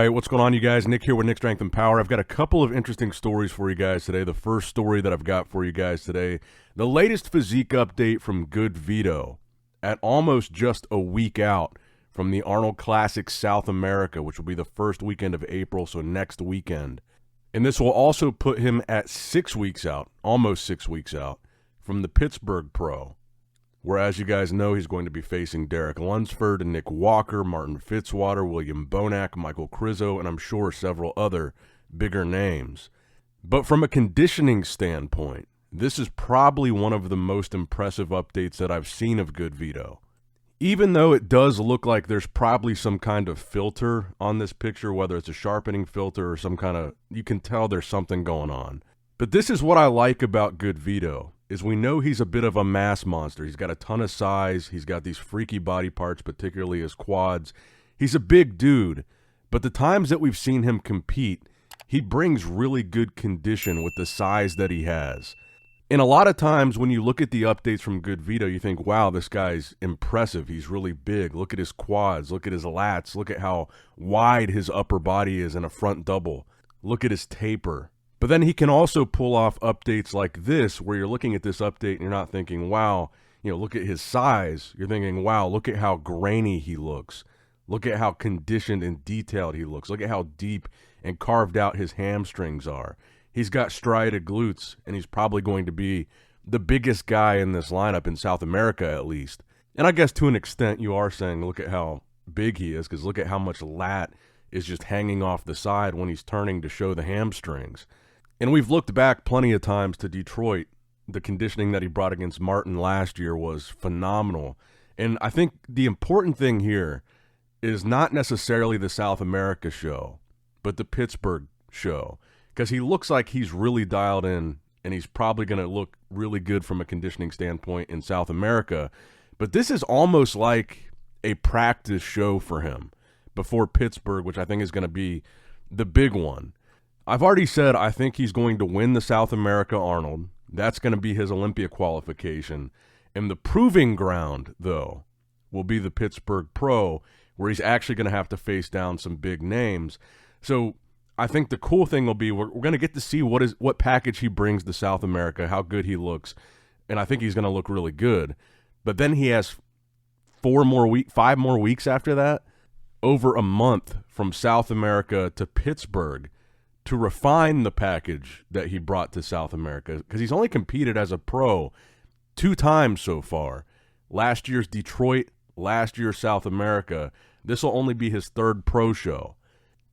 right, what's going on, you guys? Nick here with Nick Strength and Power. I've got a couple of interesting stories for you guys today. The first story that I've got for you guys today, the latest physique update from GoodVito at almost just a week out from the Arnold Classic South America, which will be the first weekend of April, so next weekend. And this will also put him at 6 weeks out, almost 6 weeks out, from the Pittsburgh Pro, where, as you guys know, he's going to be facing Derek Lunsford and Nick Walker, Martin Fitzwater, William Bonac, Michael Krizo, and I'm sure several other bigger names. But from a conditioning standpoint, this is probably one of the most impressive updates that I've seen of GoodVito. Even though it does look like there's probably some kind of filter on this picture, whether it's a sharpening filter or some kind of, you can tell there's something going on. But this is what I like about GoodVito, is we know he's a bit of a mass monster. He's got a ton of size. He's got these freaky body parts, particularly his quads. He's a big dude, but the times that we've seen him compete, he brings really good condition with the size that he has. And a lot of times when you look at the updates from GoodVito, you think, wow, this guy's impressive. He's really big. Look at his quads. Look at his lats. Look at how wide his upper body is in a front double. Look at his taper. But then he can also pull off updates like this, where you're looking at this update and you're not thinking, wow, look at his size. You're thinking, wow, look at how grainy he looks. Look at how conditioned and detailed he looks. Look at how deep and carved out his hamstrings are. He's got striated glutes, and he's probably going to be the biggest guy in this lineup in South America, at least. And I guess to an extent you are saying, look at how big he is, because look at how much lat is just hanging off the side when he's turning to show the hamstrings. And we've looked back plenty of times to Detroit. The conditioning that he brought against Martin last year was phenomenal. And I think the important thing here is not necessarily the South America show, but the Pittsburgh show. Because he looks like he's really dialed in, and he's probably going to look really good from a conditioning standpoint in South America. But this is almost like a practice show for him before Pittsburgh, which I think is going to be the big one. I've already said I think he's going to win the South America Arnold. That's going to be his Olympia qualification. And the proving ground, though, will be the Pittsburgh Pro, where he's actually going to have to face down some big names. So I think the cool thing will be we're going to get to see what package he brings to South America, how good he looks, and I think he's going to look really good. But then he has 5 more weeks after that, over a month from South America to Pittsburgh, to refine the package that he brought to South America, because he's only competed as a pro 2 times so far. Last year's Detroit, last year's South America. This will only be his 3rd pro show.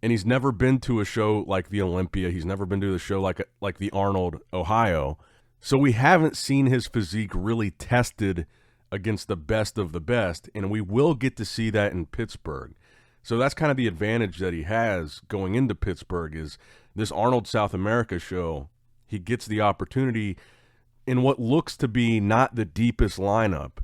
And he's never been to a show like the Olympia. He's never been to a show like the Arnold, Ohio. So we haven't seen his physique really tested against the best of the best, and we will get to see that in Pittsburgh. So that's kind of the advantage that he has going into Pittsburgh, is this Arnold South America show. He gets the opportunity in what looks to be not the deepest lineup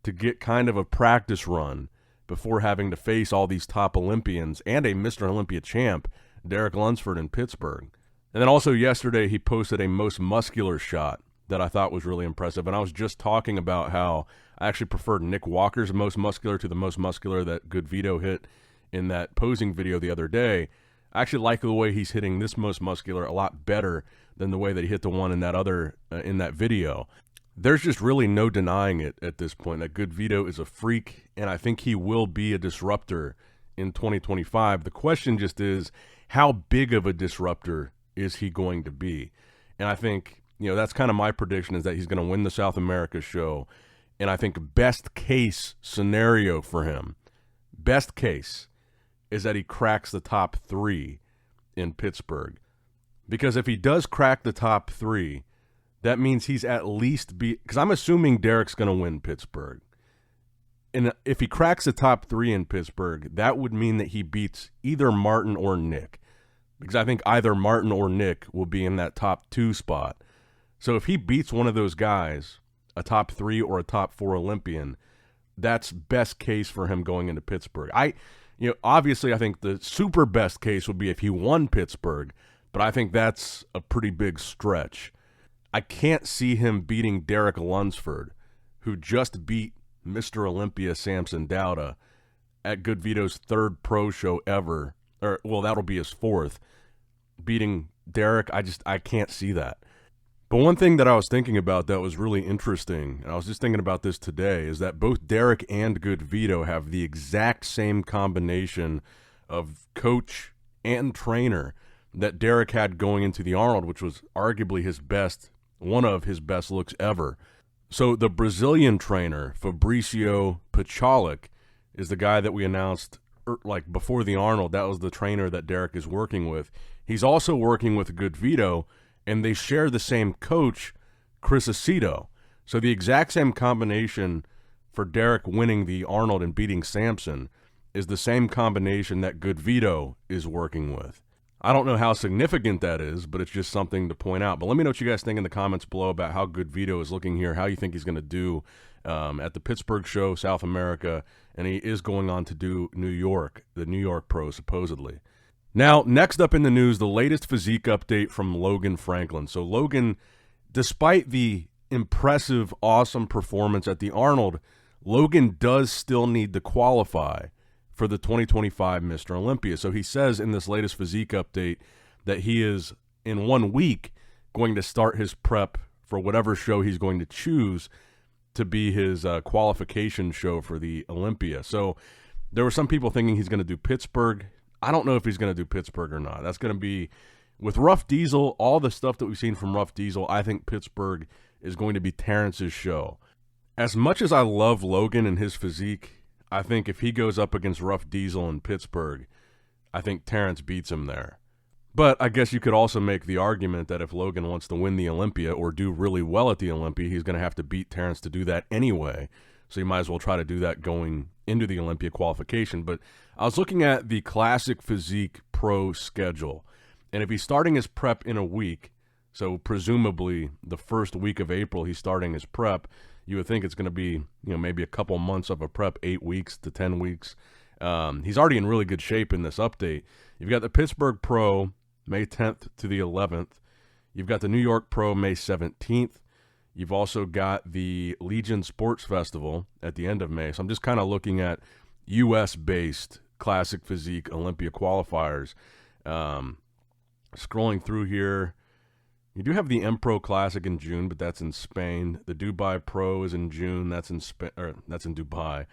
to get kind of a practice run before having to face all these top Olympians and a Mr. Olympia champ, Derek Lunsford, in Pittsburgh. And then also yesterday he posted a most muscular shot that I thought was really impressive. And I was just talking about how I actually preferred Nick Walker's most muscular to the most muscular that GoodVito hit in that posing video the other day. I actually like the way he's hitting this most muscular a lot better than the way that he hit the one in that other in that video. There's just really no denying it at this point that GoodVito is a freak, and I think he will be a disruptor in 2025. The question just is, how big of a disruptor is he going to be? And I think, that's kind of my prediction, is that he's going to win the South America show. And I think best case scenario for him, best case, is that he cracks the top 3 in Pittsburgh. Because if he does crack the top 3, that means he's at least because I'm assuming Derek's going to win Pittsburgh. And if he cracks the top 3 in Pittsburgh, that would mean that he beats either Martin or Nick. Because I think either Martin or Nick will be in that top 2 spot. So if he beats one of those guys, a top 3 or a top 4 Olympian, that's best case for him going into Pittsburgh. Obviously I think the super best case would be if he won Pittsburgh, but I think that's a pretty big stretch. I can't see him beating Derek Lunsford, who just beat Mr. Olympia Samson Dauda at GoodVito's 3rd pro show ever or well, that'll be his fourth. Beating Derek, I can't see that. But one thing that I was thinking about that was really interesting, and I was just thinking about this today, is that both Derek and GoodVito have the exact same combination of coach and trainer that Derek had going into the Arnold, which was arguably his best, one of his best looks ever. So the Brazilian trainer, Fabricio Pachalik, is the guy that we announced like before the Arnold. That was the trainer that Derek is working with. He's also working with GoodVito, and they share the same coach, Chris Aceto. So the exact same combination for Derek winning the Arnold and beating Samson is the same combination that GoodVito is working with. I don't know how significant that is, but it's just something to point out. But let me know what you guys think in the comments below about how GoodVito is looking here, how you think he's going to do at the Pittsburgh show, South America, and he is going on to do New York, the New York Pro, supposedly. Now, next up in the news, the latest physique update from Logan Franklin. So Logan, despite the impressive, awesome performance at the Arnold, Logan does still need to qualify for the 2025 Mr. Olympia. So he says in this latest physique update that he is, in 1 week, going to start his prep for whatever show he's going to choose to be his qualification show for the Olympia. So there were some people thinking he's going to do Pittsburgh. I don't know if he's going to do Pittsburgh or not. That's going to be, with Rough Diesel, all the stuff that we've seen from Rough Diesel, I think Pittsburgh is going to be Terrence's show. As much as I love Logan and his physique, I think if he goes up against Rough Diesel in Pittsburgh, I think Terrence beats him there. But I guess you could also make the argument that if Logan wants to win the Olympia or do really well at the Olympia, he's going to have to beat Terrence to do that anyway. So you might as well try to do that going into the Olympia qualification. But I was looking at the Classic Physique Pro schedule, and if he's starting his prep in a week, so presumably the first week of April he's starting his prep, you would think it's going to be, maybe a couple months of a prep, 8 weeks to 10 weeks. He's already in really good shape in this update. You've got the Pittsburgh Pro, May 10th to the 11th. You've got the New York Pro, May 17th. You've also got the Legion Sports Festival at the end of May. So I'm just kind of looking at U.S.-based Classic Physique Olympia qualifiers. Scrolling through here, you do have the M-Pro Classic in June, but that's in Spain. The Dubai Pro is in June. That's in Dubai.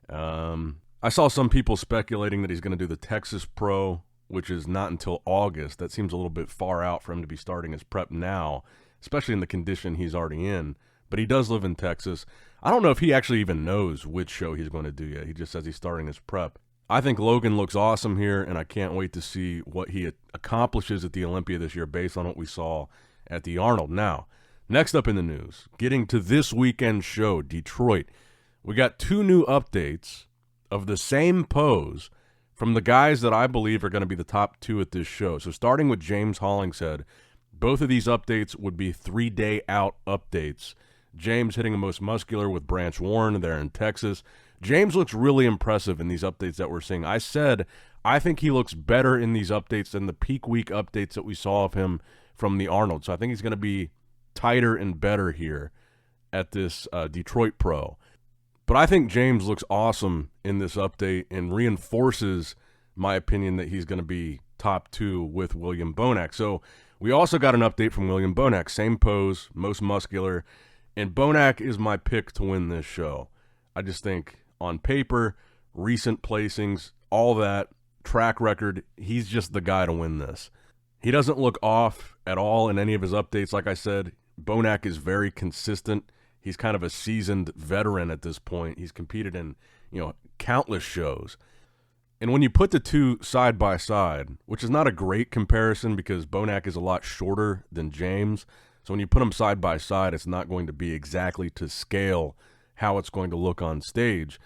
I saw some people speculating that he's going to do the Texas Pro, which is not until August. That seems a little bit far out for him to be starting his prep now, especially in the condition he's already in. But he does live in Texas. I don't know if he actually even knows which show he's going to do yet. He just says he's starting his prep. I think Logan looks awesome here, and I can't wait to see what he accomplishes at the Olympia this year based on what we saw at the Arnold. Now, next up in the news, getting to this weekend show, Detroit. We got 2 new updates of the same pose from the guys that I believe are going to be the top 2 at this show. So starting with James Hollingshead, both of these updates would be 3-day out updates. James hitting the most muscular with Branch Warren there in Texas. James looks really impressive in these updates that we're seeing. I said I think he looks better in these updates than the peak week updates that we saw of him from the Arnold. So I think he's going to be tighter and better here at this Detroit Pro. But I think James looks awesome in this update and reinforces my opinion that he's going to be top 2 with William Bonac. So we also got an update from William Bonac. Same pose, most muscular. And Bonac is my pick to win this show. I just think on paper, recent placings, all that, track record, he's just the guy to win this. He doesn't look off at all in any of his updates. Like I said, Bonac is very consistent. He's kind of a seasoned veteran at this point. He's competed in, countless shows. And when you put the 2 side by side, which is not a great comparison because Bonac is a lot shorter than James, so when you put them side by side, it's not going to be exactly to scale how it's going to look on stage.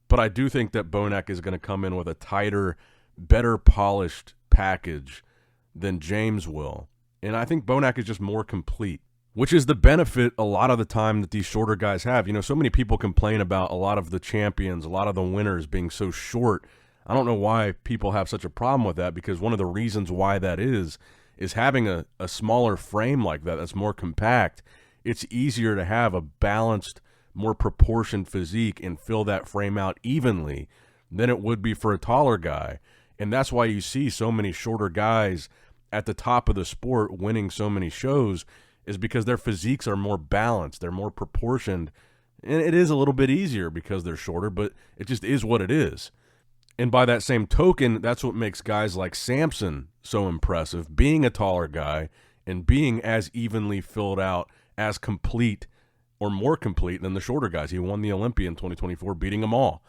But I do think that Bonac is going to come in with a tighter, better polished package than James will. And I think Bonac is just more complete, which is the benefit a lot of the time that these shorter guys have. So many people complain about a lot of the champions, a lot of the winners being so short. I don't know why people have such a problem with that, because one of the reasons why that is having a smaller frame like that that's more compact. It's easier to have a balanced, more proportioned physique and fill that frame out evenly than it would be for a taller guy. And that's why you see so many shorter guys at the top of the sport winning so many shows, is because their physiques are more balanced, they're more proportioned, and it is a little bit easier because they're shorter, but it just is what it is. And by that same token, that's what makes guys like Samson so impressive, being a taller guy and being as evenly filled out, as complete or more complete than the shorter guys. He won the Olympia in 2024, beating them all.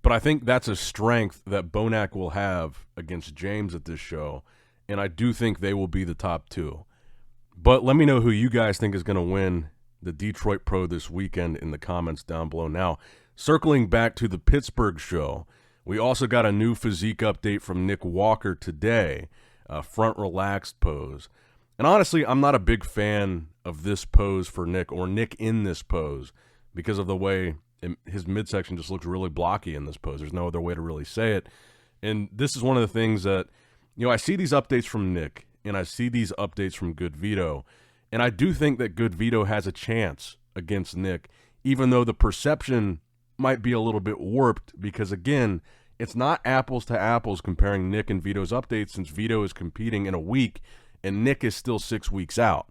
But I think that's a strength that Bonac will have against James at this show, and I do think they will be the top two. But let me know who you guys think is going to win the Detroit Pro this weekend in the comments down below. Now, circling back to the Pittsburgh show, we also got a new physique update from Nick Walker today, a front relaxed pose. And honestly, I'm not a big fan of this pose for Nick, or Nick in this pose, because of the way his midsection just looks really blocky in this pose. There's no other way to really say it. And this is one of the things that, I see these updates from Nick, and I see these updates from GoodVito, and I do think that GoodVito has a chance against Nick, even though the perception might be a little bit warped, because again, it's not apples to apples comparing Nick and Vito's updates, since Vito is competing in a week and Nick is still 6 weeks out.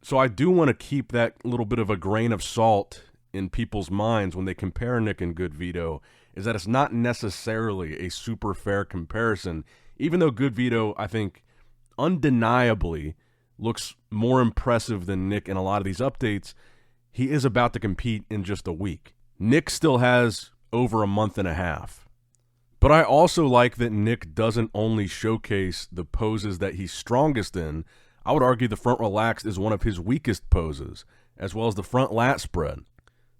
So I do want to keep that little bit of a grain of salt in people's minds when they compare Nick and GoodVito, is that it's not necessarily a super fair comparison, even though GoodVito, I think, undeniably looks more impressive than Nick in a lot of these updates. He is about to compete in just a week. Nick still has over a month and a half. But I also like that Nick doesn't only showcase the poses that he's strongest in. I would argue the front relaxed is one of his weakest poses, as well as the front lat spread.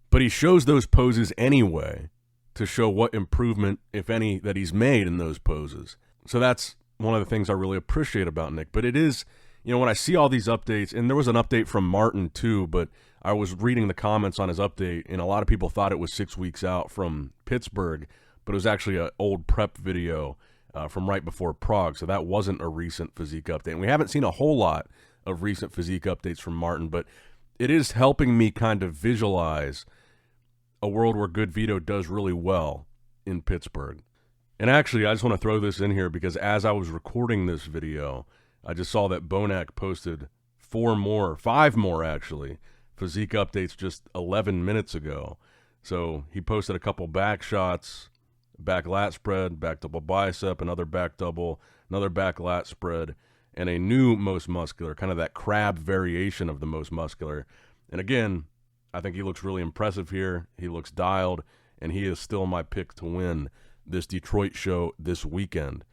But he shows those poses anyway to show what improvement, if any, that he's made in those poses. So that's one of the things I really appreciate about Nick. But it is, when I see all these updates, and there was an update from Martin too, but I was reading the comments on his update, and a lot of people thought it was 6 weeks out from Pittsburgh, but it was actually an old prep video from right before Prague, so that wasn't a recent physique update. And we haven't seen a whole lot of recent physique updates from Martin, but it is helping me kind of visualize a world where GoodVito does really well in Pittsburgh. And actually, I just want to throw this in here because as I was recording this video, I just saw that Bonac posted 5 more actually, physique updates just 11 minutes ago. So he posted a couple back shots, back lat spread, back double bicep, another back double, another back lat spread, and a new most muscular, kind of that crab variation of the most muscular. And again, I think he looks really impressive here. He looks dialed, and he is still my pick to win this Detroit show this weekend.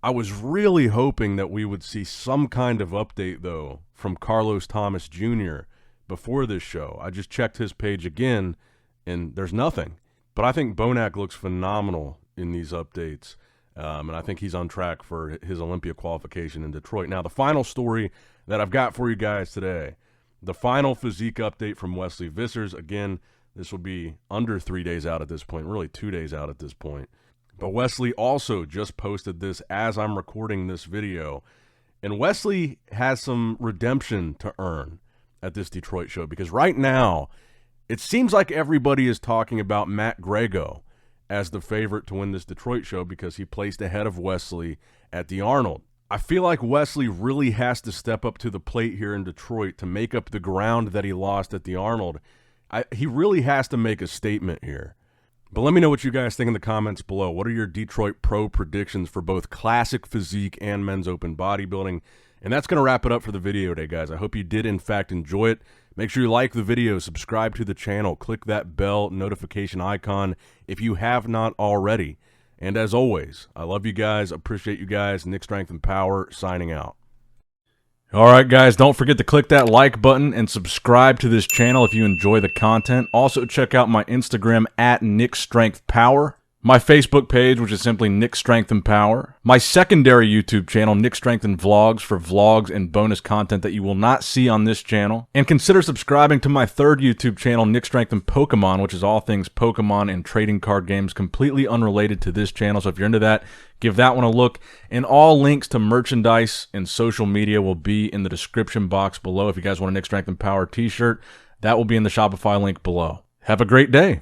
I was really hoping that we would see some kind of update, though, from Carlos Thomas Jr. before this show. I just checked his page again, and there's nothing. But I think Bonac looks phenomenal in these updates, and I think he's on track for his Olympia qualification in Detroit. Now, the final story that I've got for you guys today, the final physique update from Wesley Vissers. Again, this will be under 3 days out at this point, really 2 days out at this point. But Wesley also just posted this as I'm recording this video, and Wesley has some redemption to earn at this Detroit show, because right now, it seems like everybody is talking about Matt Grego as the favorite to win this Detroit show because he placed ahead of Wesley at the Arnold. I feel like Wesley really has to step up to the plate here in Detroit to make up the ground that he lost at the Arnold. He really has to make a statement here. But let me know what you guys think in the comments below. What are your Detroit Pro predictions for both classic physique and men's open bodybuilding? And that's going to wrap it up for the video today, guys. I hope you did, in fact, enjoy it. Make sure you like the video, subscribe to the channel, click that bell notification icon if you have not already. And as always, I love you guys, appreciate you guys. Nick Strength and Power, signing out. All right, guys, don't forget to click that like button and subscribe to this channel if you enjoy the content. Also, check out my Instagram at Nick Strength Power. My Facebook page, which is simply Nick Strength and Power. My secondary YouTube channel, Nick Strength and Vlogs, for vlogs and bonus content that you will not see on this channel. And consider subscribing to my third YouTube channel, Nick Strength and Pokemon, which is all things Pokemon and trading card games, completely unrelated to this channel. So if you're into that, give that one a look. And all links to merchandise and social media will be in the description box below. If you guys want a Nick Strength and Power t-shirt, that will be in the Shopify link below. Have a great day.